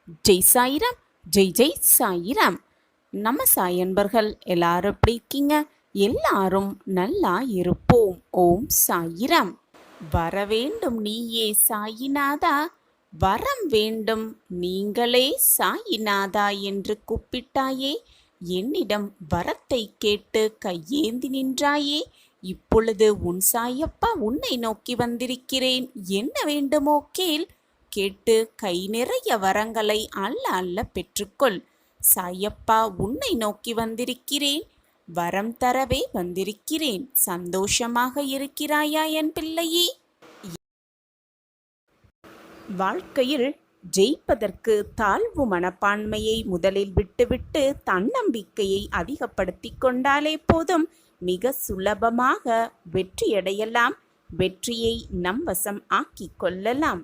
ஜெய் சாயிராம். ஜெய் ஜெய் சாயிராம். நம்ம சாய் அன்பர்கள் எல்லாரும் எப்படி இருக்கீங்க? எல்லாரும் நல்லா இருப்போம். ஓம் சாயிராம். வர வேண்டும் நீயே சாயிநாதா, வரம் வேண்டும் நீங்களே சாயிநாதா என்று கூப்பிட்டாயே, என்னிடம் வரத்தை கேட்டு கையேந்தி நின்றாயே. இப்பொழுது உன் சாயப்பா உன்னை நோக்கி வந்திருக்கிறேன். என்ன வேண்டுமோ கேள். கேட்டு கை நிறைய வரங்களை அல்ல அல்ல பெற்றுக்கொள். சாயப்பா உன்னை நோக்கி வந்திருக்கிறேன், வரம் தரவே வந்திருக்கிறேன். சந்தோஷமாக இருக்கிறாயா என் பிள்ளையே? வாழ்க்கையில் ஜெயிப்பதற்கு தாழ்வு மனப்பான்மையை முதலில் விட்டுவிட்டு தன்னம்பிக்கையை அதிகப்படுத்தி கொண்டாலே போதும். மிக சுலபமாக வெற்றியடையலாம். வெற்றியை நம் வசம் ஆக்கிக் கொள்ளலாம்.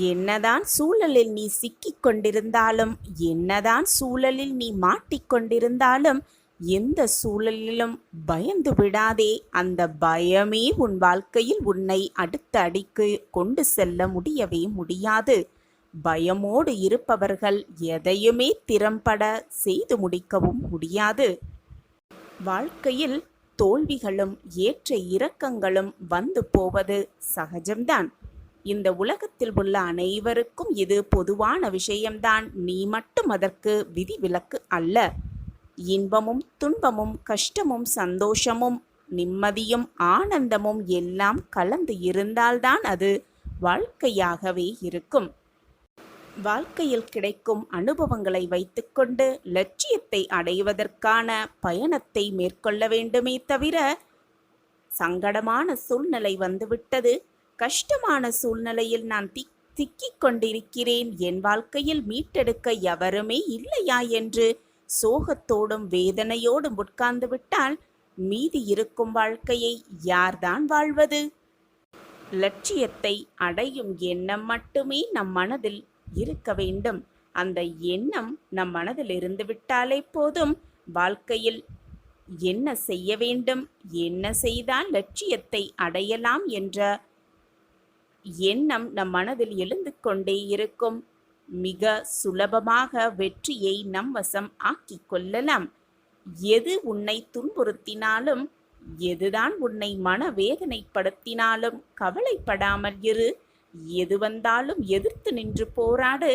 என்னதான் சூழலில் நீ சிக்கிக் கொண்டிருந்தாலும், என்னதான் சூழலில் நீ மாட்டிக்கொண்டிருந்தாலும், எந்த சூழலிலும் பயந்து விடாதே. அந்த பயமே உன் வாழ்க்கையில் உன்னை அடுத்த அடிக்கு கொண்டு செல்ல முடியவே முடியாது. பயமோடு இருப்பவர்கள் எதையுமே திறம்பட செய்து முடிக்கவும் முடியாது. வாழ்க்கையில் தோல்விகளும் ஏற்ற இறக்கங்களும் வந்து போவது சகஜம்தான். இந்த உலகத்தில் உள்ள அனைவருக்கும் இது பொதுவான விஷயம்தான். நீ மட்டும் அதற்கு விதிவிலக்கு அல்ல. இன்பமும் துன்பமும் கஷ்டமும் சந்தோஷமும் நிம்மதியும் ஆனந்தமும் எல்லாம் கலந்து இருந்தால்தான் அது வாழ்க்கையாகவே இருக்கும். வாழ்க்கையில் கிடைக்கும் அனுபவங்களை வைத்துக்கொண்டு லட்சியத்தை அடைவதற்கான பயணத்தை மேற்கொள்ள வேண்டுமே தவிர, சங்கடமான சூழ்நிலை வந்துவிட்டது, கஷ்டமான சூழ்நிலையில் நான் திக்கிக் கொண்டிருக்கிறேன், என் வாழ்க்கையில் மீட்டெடுக்க எவருமே இல்லையா என்று சோகத்தோடும் வேதனையோடும் உட்கார்ந்து விட்டால் மீதி இருக்கும் வாழ்க்கையை யார்தான் வாழ்வது? லட்சியத்தை அடையும் எண்ணம் மட்டுமே நம் மனதில் இருக்க வேண்டும். அந்த எண்ணம் நம் மனதில் இருந்துவிட்டாலே போதும். வாழ்க்கையில் என்ன செய்ய வேண்டும், என்ன செய்தால் லட்சியத்தை அடையலாம் என்ற எண்ணம் நம் மனதில் எழுந்து கொண்டே இருக்கும். மிக சுலபமாக வெற்றியை நம் வசம் ஆக்கிக் கொள்ளலாம். எது உன்னை துன்புறுத்தினாலும், எதுதான் உன்னை மனவேதனைப்படுத்தினாலும் கவலைப்படாமல் இரு. எது வந்தாலும் எதிர்த்து நின்று போராடு.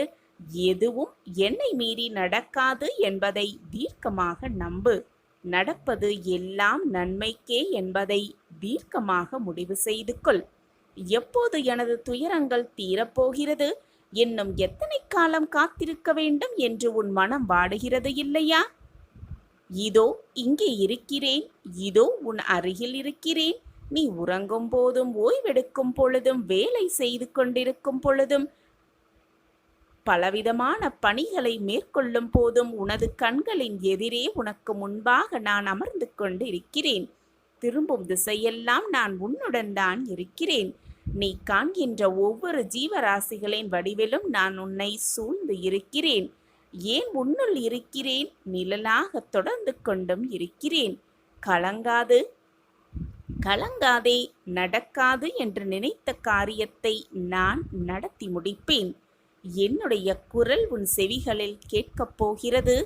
எதுவும் என்னை மீறி நடக்காது என்பதை தீர்க்கமாக நம்பு. நடப்பது எல்லாம் நன்மைக்கே என்பதை தீர்க்கமாக முடிவு செய்து கொள். எப்போது எனது துயரங்கள் தீரப்போகிறது, இன்னும் எத்தனை காலம் காத்திருக்க வேண்டும் என்று உன் மனம் வாடுகிறது இல்லையா? இதோ இங்கே இருக்கிறேன், இதோ உன் அருகில் இருக்கிறேன். நீ உறங்கும் போதும், ஓய்வெடுக்கும் பொழுதும், வேலை செய்து கொண்டிருக்கும் பொழுதும், பலவிதமான பணிகளை மேற்கொள்ளும் போதும் உனது கண்களின் எதிரே உனக்கு முன்பாக நான் அமர்ந்து கொண்டு இருக்கிறேன். திரும்பும் திசையெல்லாம் நான் உன்னுடன் தான் இருக்கிறேன். நீ காண்கின்ற ஒவ்வொரு ஜீவராசிகளின் வடிவிலும் நான் உன்னை சூழ்ந்து இருக்கிறேன். ஏன் உன்னுள் இருக்கிறேன், நிழலாக தொடர்ந்து கொண்டும் இருக்கிறேன். கலங்காது, கலங்காதே, நடக்காது என்று நினைத்த காரியத்தை நான் நடத்தி முடிப்பேன். என்னுடைய குரல் உன் செவிகளில் கேட்கப் போகிறது.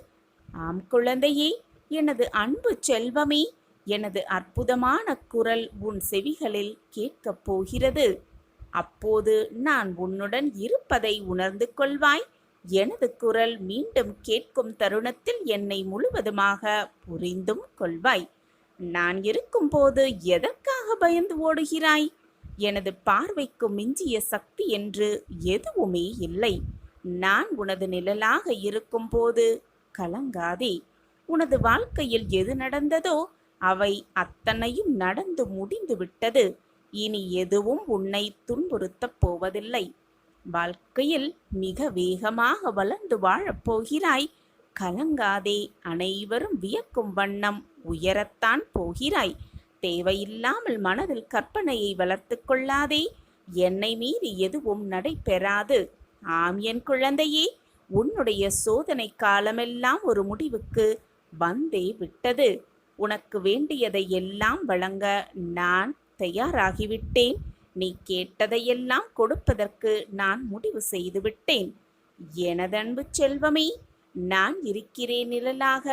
ஆம் குழந்தையே, எனது அன்பு செல்வமே, எனது அற்புதமான குரல் உன் செவிகளில் கேட்கப் போகிறது. அப்போது நான் உன்னுடன் இருப்பதை உணர்ந்து கொள்வாய். எனது குரல் மீண்டும் கேட்கும் தருணத்தில் என்னை முழுவதுமாக புரிந்தும் கொள்வாய். நான் இருக்கும்போது எதற்காக பயந்து ஓடுகிறாய்? எனது பார்வைக்கு மிஞ்சிய சக்தி என்று எதுவுமே இல்லை. நான் உனது நிழலாக இருக்கும்போது கலங்காதே. உனது வாழ்க்கையில் எது நடந்ததோ அவை அத்தனையும் நடந்து முடிந்து விட்டது. இனி எதுவும் உன்னை துன்புறுத்தப் போவதில்லை. வாழ்க்கையில் மிக வேகமாக வளர்ந்து வாழப்போகிறாய். கலங்காதே. அனைவரும் வியக்கும் வண்ணம் உயரத்தான் போகிறாய். தேவையில்லாமல் மனதில் கற்பனையை வளர்த்து கொள்ளாதே. என்னை மீறி எதுவும் நடைபெறாது. ஆம் என் குழந்தையே, உன்னுடைய சோதனை காலமெல்லாம் ஒரு முடிவுக்கு வந்தே விட்டது. உனக்கு வேண்டியதை எல்லாம் வழங்க நான் தயாராகிவிட்டேன். நீ கேட்டதையெல்லாம் கொடுப்பதற்கு நான் முடிவு செய்துவிட்டேன். எனதன்பு செல்வமே, நான் இருக்கிறேன் நிழலாக.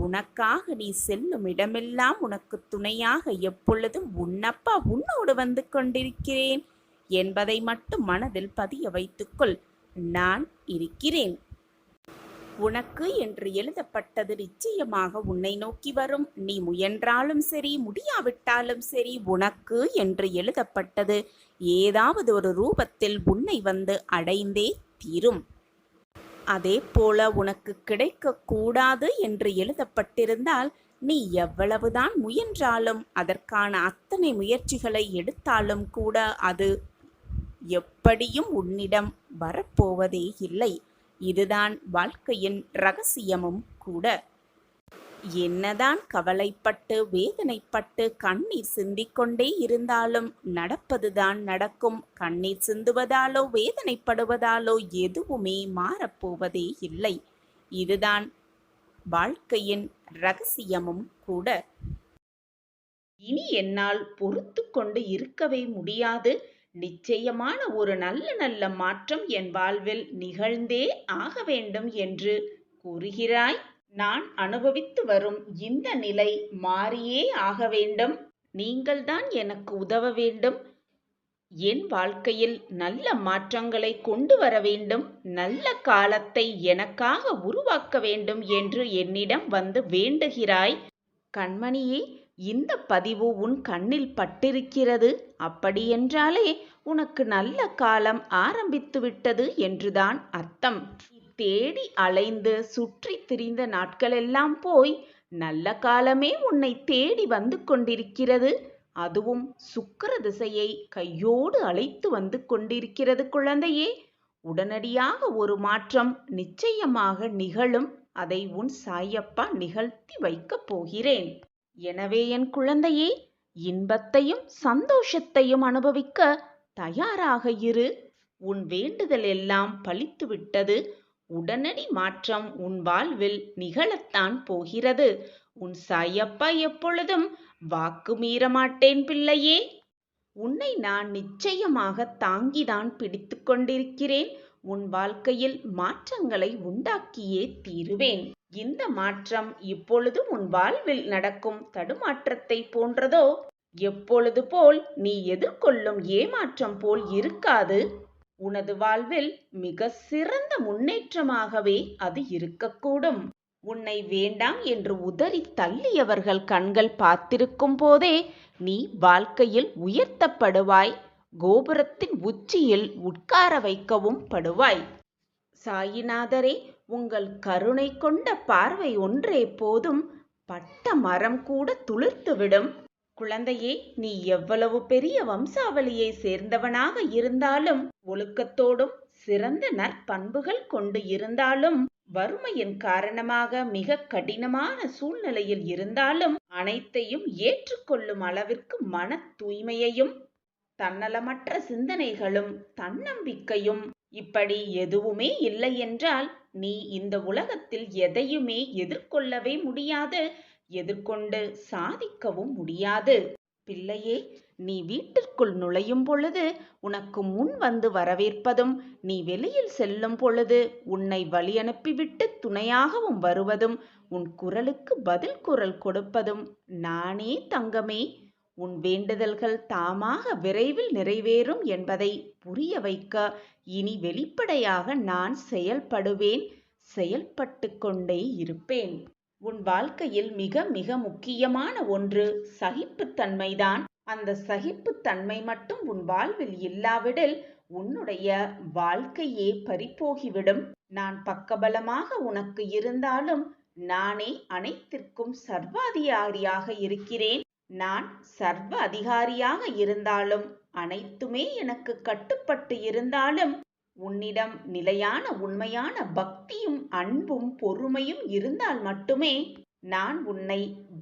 உனக்காக நீ செல்லும் இடமெல்லாம் உனக்கு துணையாக எப்பொழுதும் உன்னப்பா உன்னோடு வந்து கொண்டிருக்கிறேன் என்பதை மட்டும் மனதில் பதிய வைத்துக்கொள். நான் இருக்கிறேன். உனக்கு என்று எழுதப்பட்டது நிச்சயமாக உன்னை நோக்கி வரும். நீ முயன்றாலும் சரி, முடியாவிட்டாலும் சரி, உனக்கு என்று எழுதப்பட்டது ஏதாவது ஒரு ரூபத்தில் உன்னை வந்து அடைந்தே தீரும். அதே போல உனக்கு கிடைக்கக்கூடாது என்று எழுதப்பட்டிருந்தால் நீ எவ்வளவுதான் முயன்றாலும், அதற்கான அத்தனை முயற்சிகளை எடுத்தாலும் கூட அது எப்படியும் உன்னிடம் வரப்போவதே இல்லை. இதுதான் வாழ்க்கையின் ரகசியமும் கூட. என்னதான் கவலைப்பட்டு வேதனைப்பட்டு கண்ணீர் சிந்திக்கொண்டே இருந்தாலும் நடப்பதுதான் நடக்கும். கண்ணீர் சிந்துவதாலோ வேதனைப்படுவதாலோ எதுவுமே மாறப்போவதே இல்லை. இதுதான் வாழ்க்கையின் ரகசியமும் கூட. இனி என்னால் பொறுத்து கொண்டு இருக்கவே முடியாது. நிச்சயமான ஒரு நல்ல நல்ல மாற்றம் என் வாழ்வில் நிகழ்ந்தே ஆக வேண்டும் என்று கூறுகிறாய். நான் அனுபவித்து வரும் இந்த நிலை மாறியே ஆக வேண்டும். நீங்கள்தான் எனக்கு உதவ வேண்டும். என் வாழ்க்கையில் நல்ல மாற்றங்களை கொண்டு வர வேண்டும். நல்ல காலத்தை எனக்காக உருவாக்க வேண்டும் என்று என்னிடம் வந்து வேண்டுகிறாய். கண்மணியே, இந்த பதிவு உன் கண்ணில் பட்டிருக்கிறது. அப்படியென்றாலே உனக்கு நல்ல காலம் ஆரம்பித்து விட்டது என்றுதான் அர்த்தம். தேடி அலைந்து சுற்றி திரிந்த நாட்களெல்லாம் போய் நல்ல காலமே உன்னை தேடி வந்து கொண்டிருக்கிறது. அதுவும் சுக்கிர திசையை கையோடு அழைத்து வந்து கொண்டிருக்கிறது குழந்தையே. உடனடியாக ஒரு மாற்றம் நிச்சயமாக நிகழும். அதை உன் சாயப்பா நிகழ்த்தி வைக்கப் போகிறேன். எனவே என் குழந்தையே, இன்பத்தையும் சந்தோஷத்தையும் அனுபவிக்க தயாராக இரு. உன் வேண்டுதல் எல்லாம் பலித்துவிட்டது. உடனடி மாற்றம் உன் வாழ்வில் நிகழத்தான் போகிறது. உன் சாயப்பா எப்பொழுதும் வாக்கு மீற மாட்டேன் பிள்ளையே. உன்னை நான் நிச்சயமாக தாங்கிதான் பிடித்து கொண்டிருக்கிறேன். உன் வாழ்க்கையில் மாற்றங்களை உண்டாக்கியே தீருவேன். இந்த மாற்றம் இப்பொழுதும் உன் வாழ்வில் நடக்கும் தடுமாற்றத்தை போன்றதோ? எப்பொழுது போல் நீ எதிர்கொள்ளும் ஏமாற்றம் போல் இருக்காது. உனது வாழ்வில் மிக சிறந்த முன்னேற்றமாகவே அது இருக்கக்கூடும். உன்னை வேண்டாம் என்று உதறி தள்ளியவர்கள் கண்கள் பார்த்திருக்கும் போதே நீ வாழ்க்கையில் உயர்த்தப்படுவாய். கோபுரத்தின் உச்சியில் உட்கார வைக்கவும் படுவாய். சாயிநாதரே, உங்கள் கருணை கொண்ட பார்வை ஒன்றே போதும். பட்ட மரம் கூட துளிர்த்துவிடும். குழந்தையே, நீ எவ்வளவு பெரிய வம்சாவளியை சேர்ந்தவனாக இருந்தாலும், ஒழுக்கத்தோடும் சிறந்த நற்பண்புகள் கொண்டு இருந்தாலும், வறுமையின் காரணமாக மிக கடினமான சூழ்நிலையில் இருந்தாலும் அனைத்தையும் ஏற்றுக்கொள்ளும் அளவிற்கு மன தூய்மையையும் தன்னலமற்ற சிந்தனைகளும் தன்னம்பிக்கையும் இப்படி எதுவுமே இல்லை என்றால் நீ இந்த உலகத்தில் எதையுமே எதிர்கொள்ளவே முடியாது. எதிர்கொண்டு சாதிக்கவும் முடியாது. பிள்ளையே, நீ வீட்டிற்குள் நுழையும் பொழுது உனக்கு முன் வந்து வரவேற்பதும், நீ வெளியில் செல்லும் பொழுது உன்னை வழி அனுப்பிவிட்டு துணையாகவும் வருவதும், உன் குரலுக்கு பதில் குரல் கொடுப்பதும் நானே தங்கமே. உன் வேண்டுதல்கள் தாமாக விரைவில் நிறைவேறும் என்பதை புரிய வைக்க இனி வெளிப்படையாக நான் செயல்படுவேன். செயல்பட்டு கொண்டே இருப்பேன். உன் வாழ்க்கையில் மிக மிக முக்கியமான ஒன்று சகிப்புத்தன்மைதான். அந்த சகிப்புத்தன்மை மட்டும் உன் வாழ்வில் இல்லாவிடில் உன்னுடைய வாழ்க்கையே பறிபோகிவிடும். நான் பக்கபலமாக உனக்கு இருந்தாலும் நானே அனைத்திற்கும் சர்வாதிகாரியாக இருக்கிறேன். நான் சர்வ அதிகாரியாக இருந்தாலும், அனைத்துமே எனக்கு கட்டுப்பட்டு இருந்தாலும், உன்னிடம் நிலையான உண்மையான பக்தியும் அன்பும் பொறுமையும் இருந்தால் மட்டுமே நான் உன்னை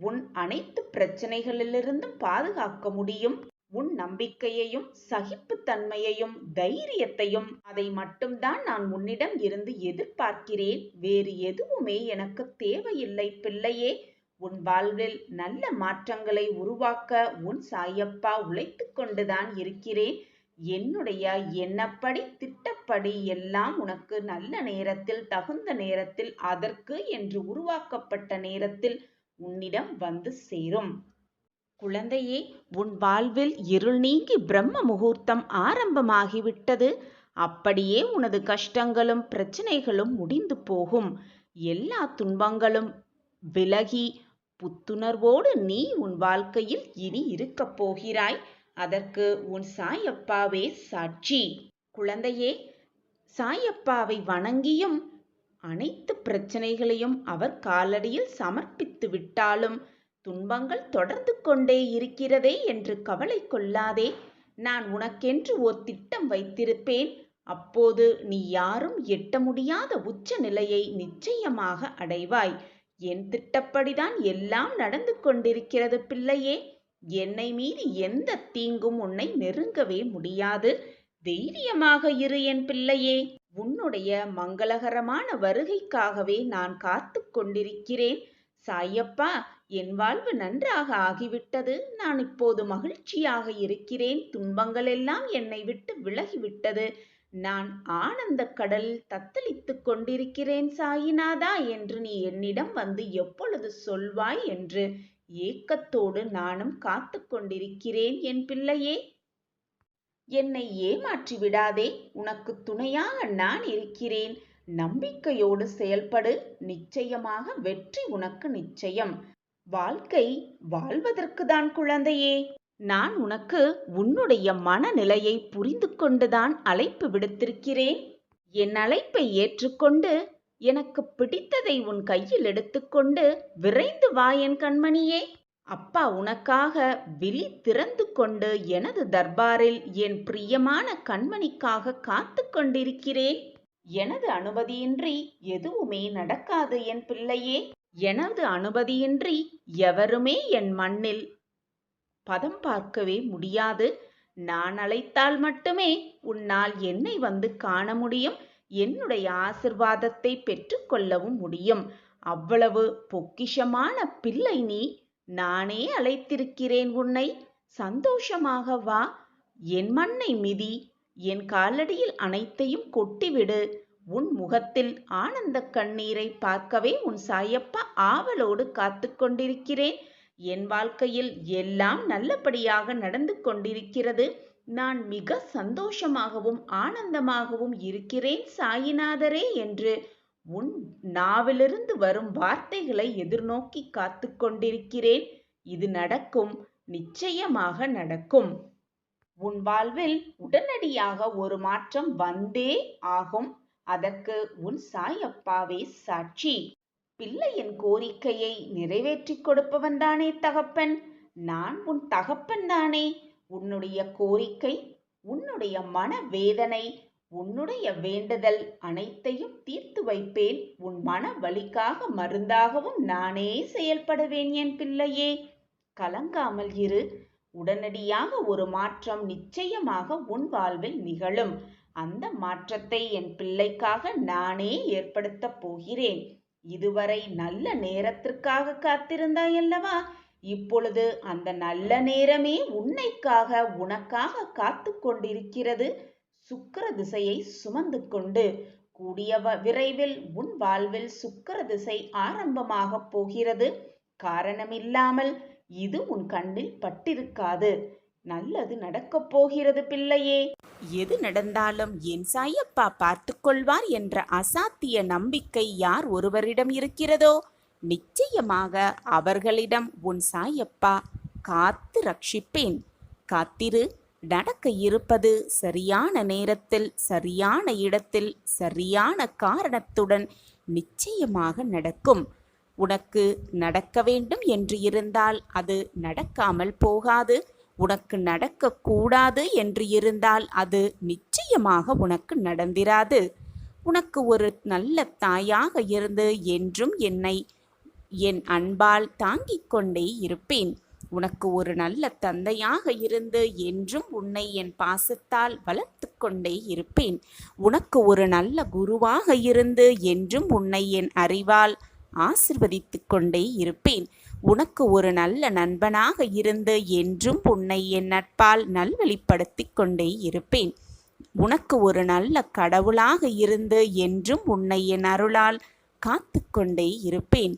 உன் அனைத்து பிரச்சனைகளிலிருந்தும் பாதுகாக்க முடியும். உன் நம்பிக்கையையும் சகிப்புத்தன்மையையும் தைரியத்தையும் அதை மட்டும்தான் நான் உன்னிடம் இருந்து எதிர்பார்க்கிறேன். வேறு எதுவுமே எனக்கு தேவையில்லை பிள்ளையே. உன் வாழ்வில் நல்ல மாற்றங்களை உருவாக்க உன் சாயப்பா உழைத்து கொண்டுதான் இருக்கிறேன். என்னுடைய எண்ணப்படி திட்டப்படி அப்படி எல்லாம் உனக்கு நல்ல நேரத்தில், தகுந்த நேரத்தில், அதற்கு என்று உருவாக்கப்பட்ட நேரத்தில் உன்னிடம் வந்து சேரும். குழந்தையே, உன் வாழ்வில் இருள் நீங்கி பிரம்ம முகூர்த்தம் ஆரம்பமாகிவிட்டது. அப்படியே உனது கஷ்டங்களும் பிரச்சனைகளும் முடிந்து போகும். எல்லா துன்பங்களும் விலகி புத்துணர்வோடு நீ உன் வாழ்க்கையில் இனி இருக்கப் போகிறாய். அதற்கு உன் சாயப்பாவே சாட்சி. குழந்தையே, சாயப்பாவை வணங்கியும் அனைத்து பிரச்சனைகளையும் அவர் காலடியில் சமர்ப்பித்து விட்டாலும் துன்பங்கள் தொடர்ந்து கொண்டே இருக்கிறதே என்று கவலை கொள்ளாதே. நான் உனக்கென்று ஓர் திட்டம் வைத்திருப்பேன். அப்போது நீ யாரும் எட்ட முடியாத உச்ச நிலையை நிச்சயமாக அடைவாய். என் திட்டப்படிதான் எல்லாம் நடந்து கொண்டிருக்கிறது பிள்ளையே. என்னை மீறி எந்த தீங்கும் உன்னை நெருங்கவே முடியாது. தைரியமாக இரு என் பிள்ளையே. உன்னுடைய மங்களகரமான வருகைக்காகவே நான் காத்து கொண்டிருக்கிறேன். சாயப்பா, என் வாழ்வு நன்றாக ஆகிவிட்டது. நான் இப்போது மகிழ்ச்சியாக இருக்கிறேன். துன்பங்கள் எல்லாம் என்னை விட்டு விலகிவிட்டது. நான் ஆனந்த கடலில் தத்தளித்துக் கொண்டிருக்கிறேன் சாயிநாதா என்று நீ என்னிடம் வந்து எப்பொழுது சொல்வாய் என்று ஏக்கத்தோடு நானும் காத்து கொண்டிருக்கிறேன் என் பிள்ளையே. என்னை ஏமாற்றி விடாதே. உனக்கு துணையாக நான் இருக்கிறேன். நம்பிக்கையோடு செயல்படு. நிச்சயமாக வெற்றி உனக்கு நிச்சயம். வாழ்க்கை வாழ்வதற்குதான் குழந்தையே. நான் உனக்கு உன்னுடைய மனநிலையை புரிந்து கொண்டுதான் அழைப்பு விடுத்திருக்கிறேன். என் அழைப்பை ஏற்றுக்கொண்டு எனக்கு பிடித்ததை உன் கையில் எடுத்துக்கொண்டு விரைந்து வா என் கண்மணியே. அப்பா உனக்காக விழி திறந்து கொண்டு எனது தர்பாரில் என் பிரியமான கண்மணிக்காக காத்து கொண்டிருக்கிறேன். எனது அனுமதியின்றி எதுவுமே நடக்காது என் பிள்ளையே. எனது அனுமதியின்றி எவருமே என் மண்ணில் பதம் பார்க்கவே முடியாது. நான் அழைத்தால் மட்டுமே உன்னால் என்னை வந்து காண முடியும். என்னுடைய ஆசிர்வாதத்தை பெற்றுக்கொள்ளவும் முடியும். அவ்வளவு பொக்கிஷமான பிள்ளை நீ. நானே அழைத்திருக்கிறேன் உன்னை. சந்தோஷமாக வா. என் மண்ணை மிதி. என் காலடியில் அனைத்தையும் கொட்டிவிடு. உன் முகத்தில் ஆனந்த கண்ணீரை பார்க்கவே உன் சாயப்பா ஆவலோடு காத்து கொண்டிருக்கிறேன். என் வாழ்க்கையில் எல்லாம் நல்லபடியாக நடந்து கொண்டிருக்கிறது. நான் மிக சந்தோஷமாகவும் ஆனந்தமாகவும் இருக்கிறேன் சாயிநாதரே என்று உன் நாவிலிருந்து வரும் வார்த்தைகளை எதிர்நோக்கி காத்து கொண்டிருக்கிறேன். இது நடக்கும். நிச்சயமாக நடக்கும். உன் வாழ்வில் உடனடியாக ஒரு மாற்றம் வந்தே ஆகும். அதற்கு உன் சாயப்பாவே சாட்சி. பிள்ளையின் கோரிக்கையை நிறைவேற்றி கொடுப்பவன் தானே தகப்பன். நான் உன் தகப்பன் தானே. உன்னுடைய கோரிக்கை, உன்னுடைய மன வேதனை, உன்னுடைய வேண்டுதல் அனைத்தையும் தீர்த்து வைப்பேன். உன் மன வலிக்காக மருந்தாகவும் நானே செயல்படுவேன் என் பிள்ளையே. கலங்காமல் இரு. உடனடியாக ஒரு மாற்றம் நிச்சயமாக உன் வாழ்வில் நிகழும். அந்த மாற்றத்தை என் பிள்ளைக்காக நானே ஏற்படுத்தப் போகிறேன். இதுவரை நல்ல நேரத்திற்காக காத்திருந்தாய் அல்லவா? இப்பொழுது அந்த நல்ல நேரமே உன்னைக்காக உனக்காக காத்து கொண்டிருக்கிறது. சுக்கிர திசையை சுமந்து கொண்டு கூடிய விரைவில் உன் வாழ்வில் சுக்கிர திசை ஆரம்பமாக போகிறது. காரணமில்லாமல் இது உன் கண்ணில் பட்டிருக்காது. நல்லது நடக்கப் போகிறது பிள்ளையே. எது நடந்தாலும் என் சாயப்பா பார்த்து கொள்வார் என்ற அசாத்திய நம்பிக்கை யார் ஒருவரிடம் இருக்கிறதோ நிச்சயமாக அவர்களிடம் உன் சாயப்பா காத்து ரட்சிப்பேன். காத்திரு. நடக்க இருப்பது சரியான நேரத்தில், சரியான இடத்தில், சரியான காரணத்துடன் நிச்சயமாக நடக்கும். உனக்கு நடக்க வேண்டும் என்று இருந்தால் அது நடக்காமல் போகாது. உனக்கு நடக்கக்கூடாது என்று இருந்தால் அது நிச்சயமாக உனக்கு நடந்திராது. உனக்கு ஒரு நல்ல தாயாக இருந்து என்றும் என்னை என் அன்பால் தாங்கிக் கொண்டே இருப்பேன். உனக்கு ஒரு நல்ல தந்தையாக இருந்து என்றும் உன்னை என் பாசத்தால் வளர்த்து கொண்டே இருப்பேன். உனக்கு ஒரு நல்ல குருவாக இருந்து என்றும் உன்னை என் அறிவால் ஆசிர்வதித்து கொண்டே இருப்பேன். உனக்கு ஒரு நல்ல நண்பனாக இருந்து என்றும் உன்னை என் நட்பால் நல்வழிப்படுத்தி கொண்டே இருப்பேன். உனக்கு ஒரு நல்ல கடவுளாக இருந்து என்றும் உன்னை என் அருளால் காத்து கொண்டே இருப்பேன்.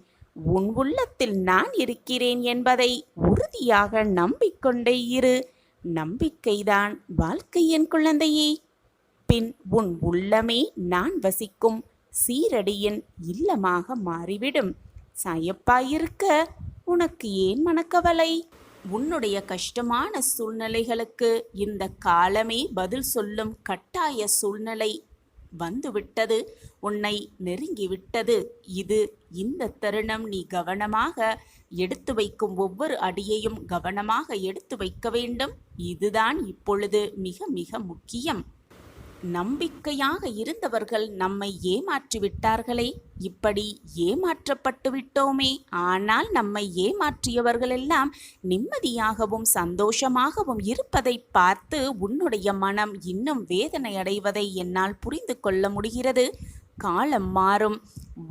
உன் உள்ளத்தில் நான் இருக்கிறேன் என்பதை உறுதியாக நம்பிக்கொண்டே இரு. நம்பிக்கைதான் வாழ்க்கை என் குழந்தையே. பின் உன் உள்ளமே நான் வசிக்கும் சீரடியின் இல்லமாக மாறிவிடும். சாயப்பாயிருக்க உனக்கு ஏன் மனக்கவலை? உன்னுடைய கஷ்டமான சூழ்நிலைகளுக்கு இந்த காலமே பதில் சொல்லும் கட்டாய சூழ்நிலை வந்துவிட்டது. உன்னை நெருங்கிவிட்டது. இந்த தருணம் நீ கவனமாக எடுத்து வைக்கும் ஒவ்வொரு அடியையும் கவனமாக எடுத்து வைக்க வேண்டும். இதுதான் இப்பொழுது மிக மிக முக்கியம். நம்பிக்கையாக இருந்தவர்கள் நம்மை ஏமாற்றி விட்டார்களே, இப்படி ஏமாற்றப்பட்டு விட்டோமே. ஆனால் நம்மை ஏமாற்றியவர்களெல்லாம் நிம்மதியாகவும் சந்தோஷமாகவும் இருப்பதை பார்த்து உன்னுடைய மனம் இன்னும் வேதனை அடைவதை என்னால் புரிந்து கொள்ள முடிகிறது. காலம் மாறும்,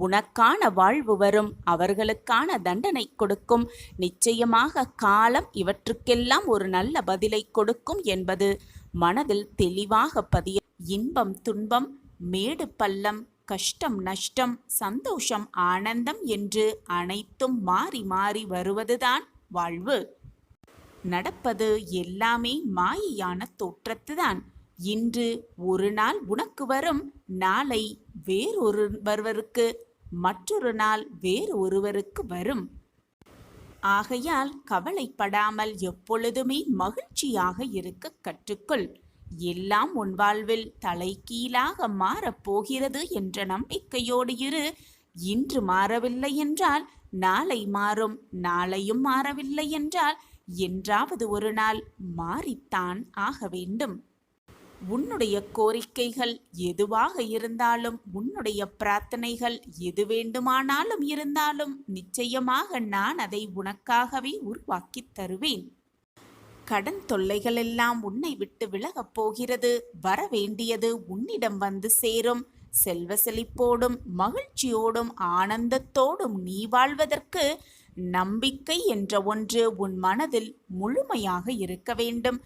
உனக்கான வாழ்வு வரும், அவர்களுக்கான தண்டனை கொடுக்கும். நிச்சயமாக காலம் இவற்றுக்கெல்லாம் ஒரு நல்ல பதிலை கொடுக்கும் என்பது மனதில் தெளிவாக பதிய. இன்பம் துன்பம், மேடு பள்ளம், கஷ்டம் நஷ்டம், சந்தோஷம் ஆனந்தம் என்று அனைத்தும் மாறி மாறி வருவதுதான் வாழ்வு. நடப்பது எல்லாமே மாயையான தோற்றத்துதான். இன்று ஒரு நாள் உனக்கு வரும், நாளை வேறொருவருக்கு, மற்றொரு நாள் வேறு ஒருவருக்கு வரும். ஆகையால் கவலைப்படாமல் எப்பொழுதுமே மகிழ்ச்சியாக இருக்க கற்றுக்கொள். எல்லாம் உன் வாழ்வில் தலைகீழாக மாறப்போகிறது என்ற நம்பிக்கையோடு இரு. இன்று மாறவில்லை என்றால் நாளை மாறும், நாளையும் மாறவில்லை என்றால் என்றாவது ஒரு நாள் மாறித்தான் ஆக வேண்டும். உன்னுடைய கோரிக்கைகள் எதுவாக இருந்தாலும், உன்னுடைய பிரார்த்தனைகள் எது வேண்டுமானாலும் இருந்தாலும் நிச்சயமாக நான் அதை உனக்காகவே உருவாக்கி தருவேன். கடன் தொல்லைகளெல்லாம் உன்னை விட்டு விலகப் போகிறது. வர வேண்டியது உன்னிடம் வந்து சேரும். செல்வ செழிப்போடும் மகிழ்ச்சியோடும் ஆனந்தத்தோடும் நீ வாழ்வதற்கு நம்பிக்கை என்ற ஒன்று உன் மனதில் முழுமையாக இருக்க வேண்டும்.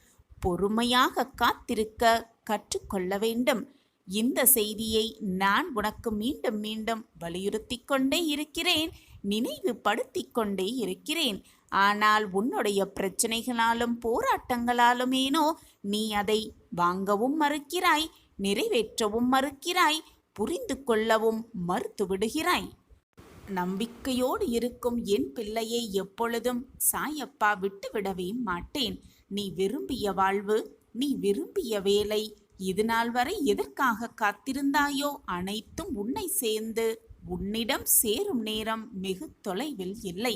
பொறுமையாக காத்திருக்க கற்றுக்கொள்ள வேண்டும். இந்த செய்தியை நான் உனக்கு மீண்டும் மீண்டும் வலியுறுத்தி கொண்டே இருக்கிறேன், நினைவுபடுத்தி கொண்டே இருக்கிறேன். ஆனால் உன்னுடைய பிரச்சனைகளாலும் போராட்டங்களாலும் ஏனோ நீ அதை வாங்கவும் மறுக்கிறாய், நிறைவேற்றவும் மறுக்கிறாய், புரிந்து கொள்ளவும் மறுத்து விடுகிறாய். நம்பிக்கையோடு இருக்கும் என் பிள்ளையை எப்பொழுதும் சாயப்பா விட்டுவிடவே மாட்டேன். நீ விரும்பிய வாழ்வு, நீ விரும்பிய வேலை, இது நாள் வரை எதற்காக காத்திருந்தாயோ அனைத்தும் உன்னை சேர்ந்து உன்னிடம் சேரும் நேரம் வெகு தொலைவில் இல்லை.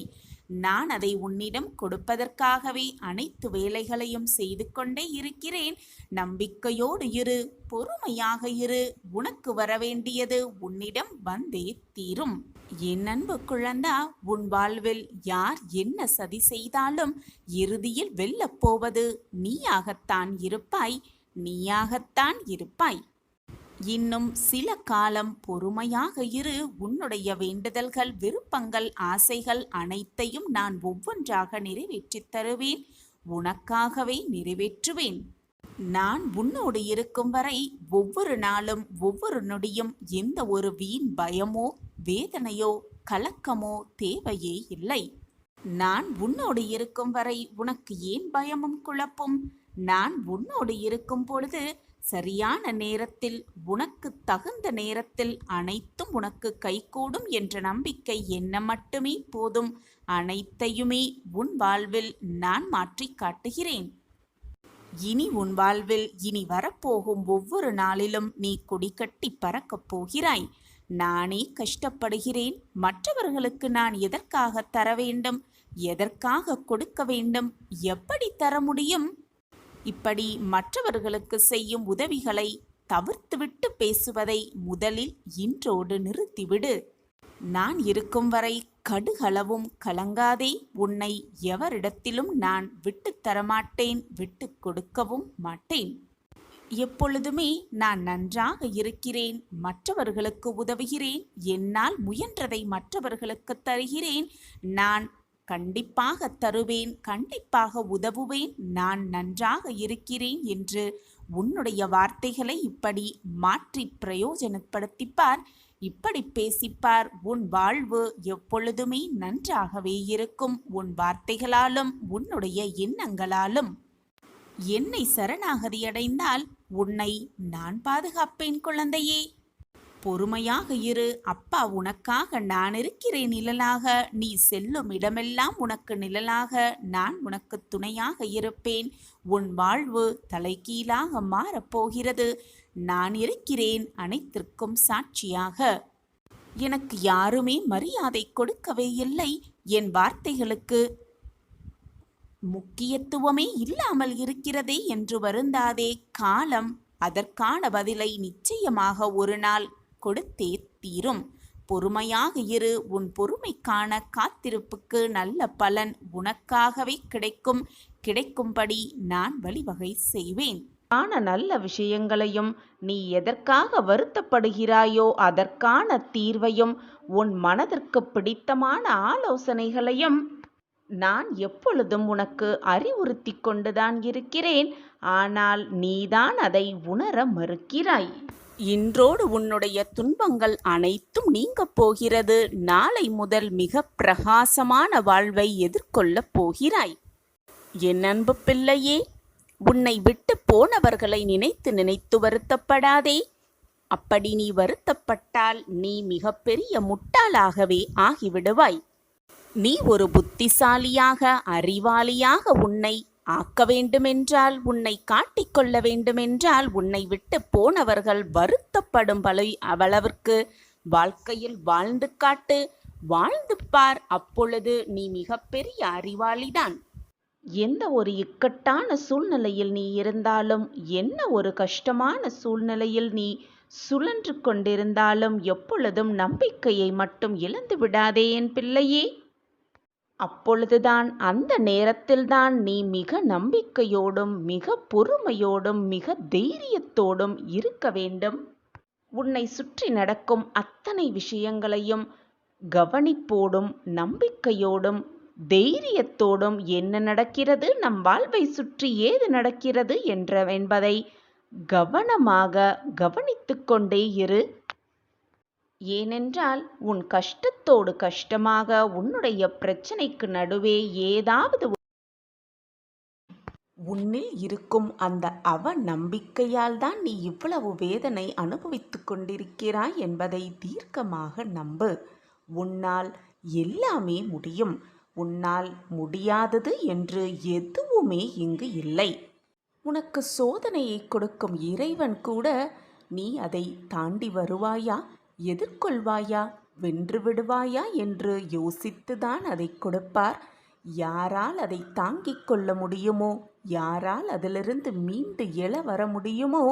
நான் அதை உன்னிடம் கொடுப்பதற்காகவே அனைத்து வேலைகளையும் செய்து கொண்டே இருக்கிறேன். நம்பிக்கையோடு இரு, பொறுமையாக இரு. உனக்கு வரவேண்டியது உன்னிடம் வந்தே தீரும். என் அன்பு குழந்தா, உன் வாழ்வில் யார் என்ன சதி செய்தாலும் இறுதியில் வெல்லப் போவது நீயாகத்தான் இருப்பாய், நீயாகத்தான் இருப்பாய். இன்னும் சில காலம் பொறுமையாக இரு. உன்னுடைய வேண்டுதல்கள், விருப்பங்கள், ஆசைகள் அனைத்தையும் நான் ஒவ்வொன்றாக நிறைவேற்றித் தருவேன். உனக்காகவே நிறைவேற்றுவேன். நான் உன்னோடு இருக்கும் வரை ஒவ்வொரு நாளும் ஒவ்வொரு நொடியும் எந்த ஒரு வீண் பயமோ வேதனையோ கலக்கமோ தேவையே இல்லை. நான் உன்னோடு இருக்கும் வரை உனக்கு ஏன் பயமும் குழப்பும்? நான் உன்னோடு இருக்கும் பொழுது சரியான நேரத்தில், உனக்கு தகுந்த நேரத்தில் அனைத்தும் உனக்கு கைகூடும் என்ற நம்பிக்கை என்ன மட்டுமே போதும். அனைத்தையுமே உன் வாழ்வில் நான் மாற்றி காட்டுகிறேன். இனி உன் வாழ்வில் இனி வரப்போகும் ஒவ்வொரு நாளிலும் நீ கொடிகட்டி பறக்கப் போகிறாய். நானே கஷ்டப்படுகிறேன், மற்றவர்களுக்கு நான் எதற்காக தர வேண்டும், எதற்காக கொடுக்க வேண்டும், எப்படி தர முடியும்? இப்படி மற்றவர்களுக்கு செய்யும் உதவிகளை தவிர்த்துவிட்டு பேசுவதை முதலில் இன்றோடு நிறுத்திவிடு. நான் இருக்கும் வரை கடுகளவும் கலங்காதே. உன்னை எவரிடத்திலும் நான் விட்டு தரமாட்டேன், விட்டு கொடுக்கவும் மாட்டேன். எப்பொழுதுமே நான் நன்றாக இருக்கிறேன், மற்றவர்களுக்கு உதவுகிறேன், என்னால் முயன்றதை மற்றவர்களுக்கு தருகிறேன். நான் கண்டிப்பாக தருவேன், கண்டிப்பாக உதவுவேன், நான் நன்றாக இருக்கிறேன் என்று உன்னுடைய வார்த்தைகளை இப்படி மாற்றி பிரயோஜனப்படுத்திப்பார். இப்படி பேசிப்பார். உன் வாழ்வு எப்பொழுதுமே நன்றாகவே இருக்கும். உன் வார்த்தைகளாலும் உன்னுடைய எண்ணங்களாலும். என்னை சரணாகதியடைந்தால் உன்னை நான் பாதுகாப்பேன் குழந்தையே. பொறுமையாக இரு. அப்பா உனக்காக நான் இருக்கிறேன் நிழலாக. நீ செல்லும் இடமெல்லாம் உனக்கு நிழலாக நான் உனக்கு துணையாக இருப்பேன். உன் வாழ்வு தலைகீழாக மாறப்போகிறது. நான் இருக்கிறேன் அனைத்திற்கும் சாட்சியாக. எனக்கு யாருமே மரியாதை கொடுக்கவே இல்லை. என் வார்த்தைகளுக்கு முக்கியத்துவமே இல்லாமல் இருக்கிறதே என்று வருந்தாதே. காலம் அதற்கான பதிலை நிச்சயமாக ஒரு நாள் கொடுத்தே தீரும். பொறுமையாக இரு. உன் பொறுமைக்கான காத்திருப்புக்கு நல்ல பலன் உனக்காகவே கிடைக்கும்படி நான் வழிவகை செய்வேன். நல்ல விஷயங்களையும் நீ எதற்காக வருத்தப்படுகிறாயோ அதற்கான தீர்வையும் உன் மனதிற்கு பிடித்தமான ஆலோசனைகளையும் நான் எப்பொழுதும் உனக்கு அறிவுறுத்தி கொண்டுதான் இருக்கிறேன். ஆனால் நீதான் அதை உணர மறுக்கிறாய். இன்றோடு உன்னுடைய துன்பங்கள் அனைத்தும் நீங்கப் போகிறது. நாளை முதல் மிக பிரகாசமான வாழ்வை எதிர்கொள்ளப் போகிறாய். என் அன்பு பிள்ளையே, உன்னை விட்டு போனவர்களை நினைத்து நினைத்து வருத்தப்படாதே. அப்படி நீ வருத்தப்பட்டால் நீ மிகப்பெரிய முட்டாளாகவே ஆகிவிடுவாய். நீ ஒரு புத்திசாலியாக அறிவாளியாக உன்னை ஆக்க வேண்டுமென்றால், உன்னை காட்டிக்கொள்ள வேண்டுமென்றால், உன்னை விட்டு போனவர்கள் வருத்தப்படும் அளவிற்கு வாழ்க்கையில் வாழ்ந்து காட்டு. வாழ்ந்து பார். அப்பொழுது நீ மிகப்பெரிய அறிவாளிதான். எந்த ஒரு இக்கட்டான சூழ்நிலையில் நீ இருந்தாலும், என்ன ஒரு கஷ்டமான சூழ்நிலையில் நீ சுழன்று கொண்டிருந்தாலும் எப்பொழுதும் நம்பிக்கையை மட்டும் இழந்து விடாதே என் பிள்ளையே. அப்பொழுதுதான், அந்த நேரத்தில்தான் நீ மிக நம்பிக்கையோடும் மிக பொறுமையோடும் மிக தைரியத்தோடும் இருக்க வேண்டும். உன்னை சுற்றி நடக்கும் அத்தனை விஷயங்களையும் கவனிப்போடும் நம்பிக்கையோடும் தைரியத்தோடும் என்ன நடக்கிறது, நம் வாழ்வை சுற்றி ஏது நடக்கிறது என்பதை கவனமாக கவனித்து கொண்டே இரு. ஏனென்றால் உன் கஷ்டத்தோடு கஷ்டமாக உன்னுடைய பிரச்சனைக்கு நடுவே ஏதாவது உன்னில் இருக்கும் அந்த அவநம்பிக்கையால் தான் நீ இவ்வளவு வேதனை அனுபவித்து கொண்டிருக்கிறாய் என்பதை தீர்க்கமாக நம்பு. உன்னால் எல்லாமே முடியும். உன்னால் முடியாதது என்று எதுவுமே இங்கு இல்லை. உனக்கு சோதனையை கொடுக்கும் இறைவன் கூட நீ அதை தாண்டி வருவாயா, எதிர்கொள்வாயா, வென்று விடுவாயா என்று யோசித்துதான் அதை கொடுப்பார். யாரால் அதை தாங்கிக் கொள்ள முடியுமோ, யாரால் அதிலிருந்து மீண்டு எழ வர முடியுமோ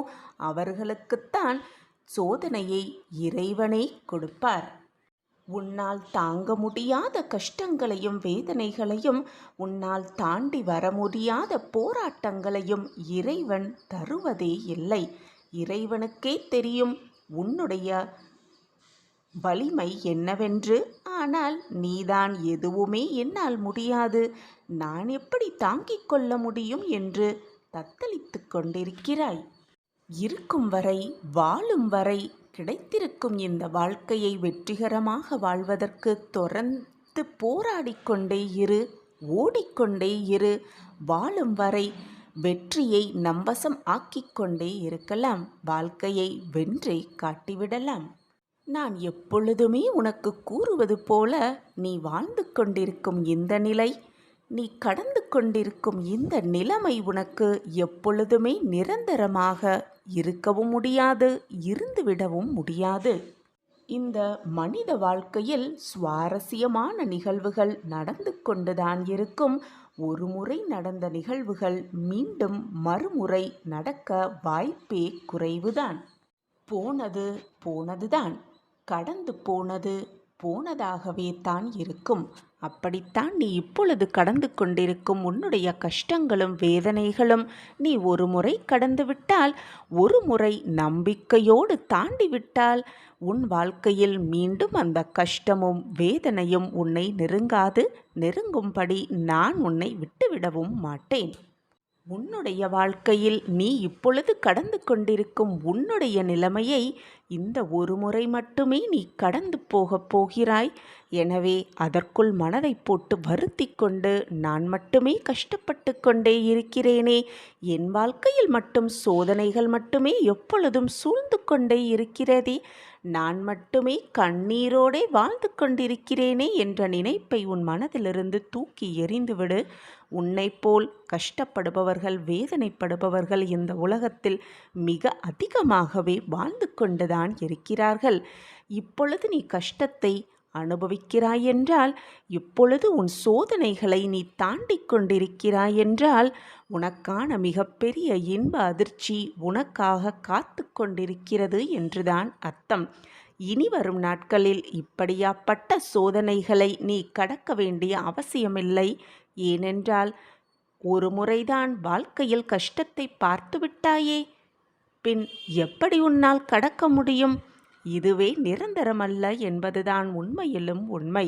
அவர்களுக்குத்தான் சோதனையை இறைவனே கொடுப்பார். உன்னால் தாங்க முடியாத கஷ்டங்களையும் வேதனைகளையும், உன்னால் தாண்டி வர முடியாத போராட்டங்களையும் இறைவன் தருவதே இல்லை. இறைவனுக்கே தெரியும் உன்னுடைய வலிமை என்னவென்று. ஆனால் நீதான் எதுவுமே என்னால் முடியாது, நான் எப்படி தாங்கிக் கொள்ள முடியும் என்று தத்தளித்து கொண்டிருக்கிறாய். இருக்கும் வரை, வாழும் வரை கிடைத்திருக்கும் இந்த வாழ்க்கையை வெற்றிகரமாக வாழ்வதற்கு தொடர்ந்து போராடிக்கொண்டே இரு, ஓடிக்கொண்டே இரு. வாழும் வரை வெற்றியை நம்பசம் ஆக்கிக்கொண்டே இருக்கலாம். வாழ்க்கையை வென்றே காட்டிவிடலாம். நான் எப்பொழுதுமே உனக்கு கூறுவது போல, நீ வாழ்ந்து கொண்டிருக்கும் இந்த நிலை, நீ கடந்து கொண்டிருக்கும் இந்த நிலைமை உனக்கு எப்பொழுதுமே நிரந்தரமாக இருக்கவும் முடியாது, இருந்துவிடவும் முடியாது. இந்த மனித வாழ்க்கையில் சுவாரஸ்யமான நிகழ்வுகள் நடந்து கொண்டுதான் இருக்கும். ஒரு முறை நடந்த நிகழ்வுகள் மீண்டும் மறுமுறை நடக்க வாய்ப்பே குறைவுதான். போனது போனதுதான், கடந்து போனது போனதாகவே தான் இருக்கும். அப்படித்தான் நீ இப்பொழுது கடந்து கொண்டிருக்கும் உன்னுடைய கஷ்டங்களும் வேதனைகளும் நீ ஒரு முறை கடந்துவிட்டால், ஒரு முறை நம்பிக்கையோடு தாண்டிவிட்டால், உன் வாழ்க்கையில் மீண்டும் அந்த கஷ்டமும் வேதனையும் உன்னை நெருங்காது. நெருங்கும்படி நான் உன்னை விட்டுவிடவும் மாட்டேன். உன்னுடைய வாழ்க்கையில் நீ இப்பொழுது கடந்து கொண்டிருக்கும் உன்னுடைய நிலைமையை இந்த ஒரு முறை மட்டுமே நீ கடந்து போகப் போகிறாய். எனவே அதற்குள் மனதை போட்டு வருத்தி கொண்டு நான் மட்டுமே கஷ்டப்பட்டு கொண்டே இருக்கிறேனே, என் வாழ்க்கையில் மட்டும் சோதனைகள் மட்டுமே எப்பொழுதும் சூழ்ந்து கொண்டே இருக்கிறதே, நான் மட்டுமே கண்ணீரோடே வாழ்ந்து கொண்டிருக்கிறேனே என்ற நினைப்பை உன் மனதிலிருந்து தூக்கி எறிந்துவிடு. உன்னைப் போல் கஷ்டப்படுபவர்கள், வேதனைப்படுபவர்கள் இந்த உலகத்தில் மிக அதிகமாகவே வாழ்ந்து கொண்டுதான் இருக்கிறார்கள். இப்பொழுது நீ கஷ்டத்தை அனுபவிக்கிறாய் என்றால், இப்பொழுது உன் சோதனைகளை நீ தாண்டிக் கொண்டிருக்கிறாய் என்றால், உனக்கான மிகப்பெரிய இன்ப அதிர்ச்சி உனக்காக காத்து கொண்டிருக்கிறது என்றுதான் அர்த்தம். இனி வரும் நாட்களில் இப்படியாப்பட்ட சோதனைகளை நீ கடக்க வேண்டிய அவசியமில்லை. ஏனென்றால் ஒரு முறைதான் வாழ்க்கையில் கஷ்டத்தை பார்த்து விட்டாயே, பின் எப்படி உன்னால் கடக்க முடியும்? இதுவே நிரந்தரமல்ல என்பதுதான் உண்மையிலும் உண்மை.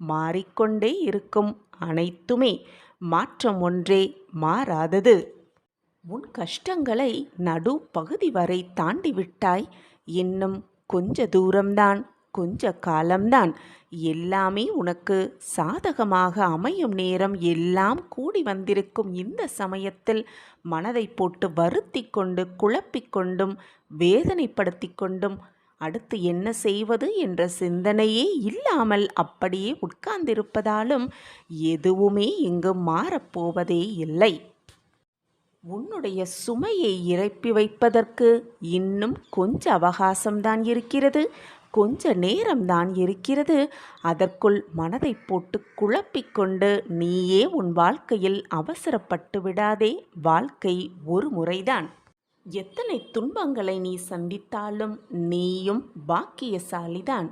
மாறிக்கொண்டே இருக்கும் அனைத்துமே, மாற்றம் ஒன்றே மாறாதது. உன் கஷ்டங்களை நடு பகுதி வரை தாண்டிவிட்டாய். இன்னும் கொஞ்ச தூரம்தான், கொஞ்ச காலம்தான். எல்லாமே உனக்கு சாதகமாக அமையும் நேரம் எல்லாம் கூடி வந்திருக்கும் இந்த சமயத்தில் மனதை போட்டு வருத்தி கொண்டு, குழப்பிக்கொண்டும், வேதனைப்படுத்தி கொண்டும், அடுத்து என்ன செய்வது என்ற சிந்தனையே இல்லாமல் அப்படியே உட்கார்ந்திருப்பதாலும் எதுவுமே இங்கு மாறப்போவதே இல்லை. உன்னுடைய சுமையை இறக்கி வைப்பதற்கு இன்னும் கொஞ்ச அவகாசம்தான் இருக்கிறது, கொஞ்ச நேரம்தான் இருக்கிறது. அதற்குள் மனதை போட்டு குழப்பிக்கொண்டு நீயே உன் வாழ்க்கையில் அவசரப்பட்டு விடாதே. வாழ்க்கை ஒரு முறைதான். எத்தனை துன்பங்களை நீ சந்தித்தாலும் நீயும் பாக்கியசாலிதான்.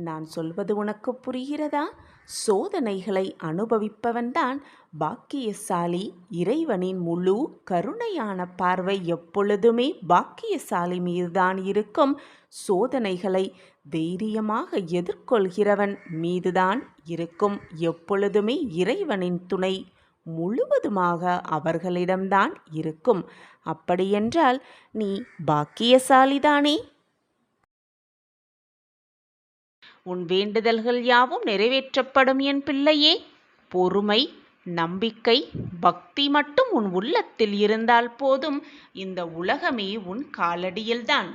நான் சொல்வது உனக்கு புரிகிறதா? சோதனைகளை அனுபவிப்பவன்தான் பாக்கியசாலி. இறைவனின் முழு கருணையான பார்வை எப்பொழுதுமே பாக்கியசாலி மீதுதான் இருக்கும். சோதனைகளை தைரியமாக எதிர்கொள்கிறவன் மீதுதான் இருக்கும். எப்பொழுதுமே இறைவனின் துணை முழுவதுமாக அவர்களிடம்தான் இருக்கும். அப்படியென்றால் நீ பாக்கியசாலிதானே? உன் வேண்டுதல்கள் யாவும் நிறைவேற்றப்படும் என் பிள்ளையே. பொறுமை, நம்பிக்கை, பக்தி மட்டும் உன் உள்ளத்தில் இருந்தால் போதும். இந்த உலகமே உன் காலடியில்தான்.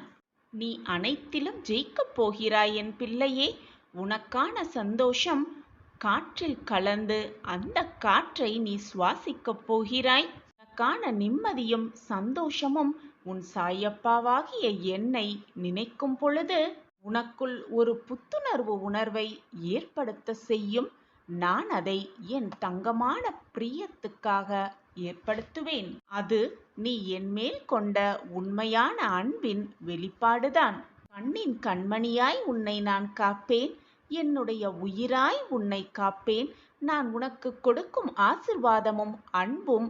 நீ அனைத்திலும் ஜெயிக்கப் போகிறாய் என் பிள்ளையே. உனக்கான சந்தோஷம் காற்றில் கலந்து அந்த காற்றை நீ சுவாசிக்கப் போகிறாய். உனக்கான நிம்மதியும் சந்தோஷமும் உன் சாயப்பாவாகிய என்னை நினைக்கும் பொழுது உனக்குள் ஒரு புத்துணர்வு உணர்வை ஏற்படுத்த செய்யும். நான் அதை என் தங்கமான பிரியத்துக்காக ஏற்படுத்துவேன். அது நீ என்மேல் கொண்ட உண்மையான அன்பின் வெளிப்பாடுதான். கண்ணின் கண்மணியாய் உன்னை நான் காப்பேன். என்னுடைய உயிராய் உன்னை காப்பேன். நான் உனக்கு கொடுக்கும் ஆசிர்வாதமும் அன்பும்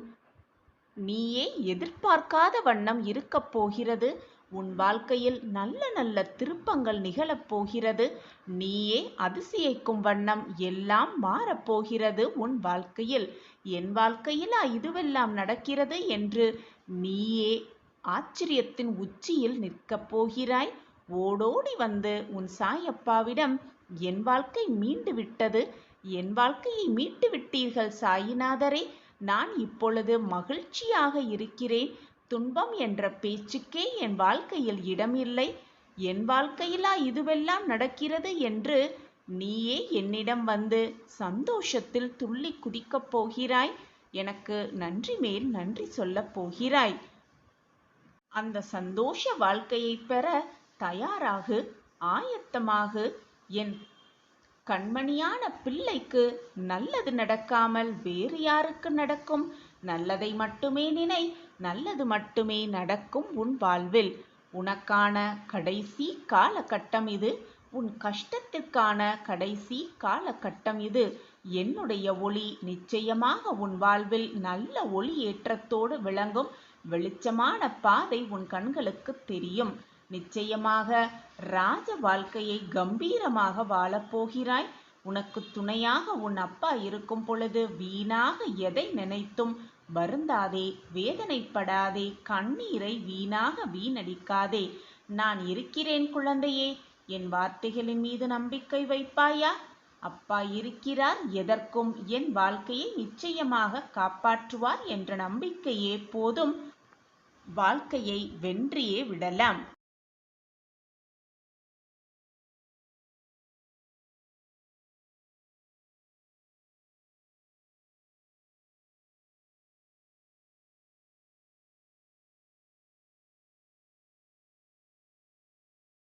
நீயே எதிர்பார்க்காத வண்ணம் இருக்கப் போகிறது. உன் வாழ்க்கையில் நல்ல நல்ல திருப்பங்கள் நிகழப் போகிறது. நீயே அதிசயிக்கும் வண்ணம் எல்லாம் மாறப்போகிறது உன் வாழ்க்கையில். என் வாழ்க்கையிலா இதுவெல்லாம் நடக்கிறது என்று நீயே ஆச்சரியத்தின் உச்சியில் நிற்கப் போகிறாய். ஓடோடி வந்து உன் சாயப்பாவிடம் என் வாழ்க்கை மீண்டு விட்டது, என் வாழ்க்கையை மீட்டு விட்டீர்கள் சாயிநாதரே, நான் இப்பொழுது மகிழ்ச்சியாக இருக்கிறேன். துன்பம் என்ற பேச்சுக்கே என் வாழ்க்கையில் இடமில்லை. என் வாழ்க்கையிலா இதுவெல்லாம் நடக்கிறது என்று நீயே என்னிடம் வந்து சந்தோஷத்தில் துள்ளி குதிக்கப் போகிறாய். எனக்கு நன்றி மேல் நன்றி சொல்லப் போகிறாய். அந்த சந்தோஷ வாழ்க்கையை பெற தயாராகு, ஆயத்தமாகு. என் கண்மணியான பிள்ளைக்கு நல்லது நடக்காமல் வேறு யாருக்கு நடக்கும்? நல்லதை மட்டுமே நினை, நல்லது மட்டுமே நடக்கும் உன் வாழ்வில். உனக்கான கடைசி காலகட்டம் இது. உன் கஷ்டத்திற்கான கடைசி காலகட்டம் இது. என்னுடைய ஒளி நிச்சயமாக உன் வாழ்வில் நல்ல ஒளி ஏற்றத்தோடு விளங்கும். வெளிச்சமான பாதை உன் கண்களுக்கு தெரியும். நிச்சயமாக ராஜ வாழ்க்கையை கம்பீரமாக வாழப்போகிறாய். உனக்கு துணையாக உன் அப்பா இருக்கும் பொழுது வீணாக எதை நினைத்தும் வருந்தாதே, வேதனைப்படாதே, கண்ணீரை வீணாக வீணடிக்காதே. நான் இருக்கிறேன் குழந்தையே. என் வார்த்தைகளின் மீது நம்பிக்கை வைப்பாயா? அப்பா இருக்கிறார் எதற்கும், என் வாழ்க்கையை நிச்சயமாக காப்பாற்றுவார் என்ற நம்பிக்கையே போதும். வாழ்க்கையை வென்றியே விடலாம்.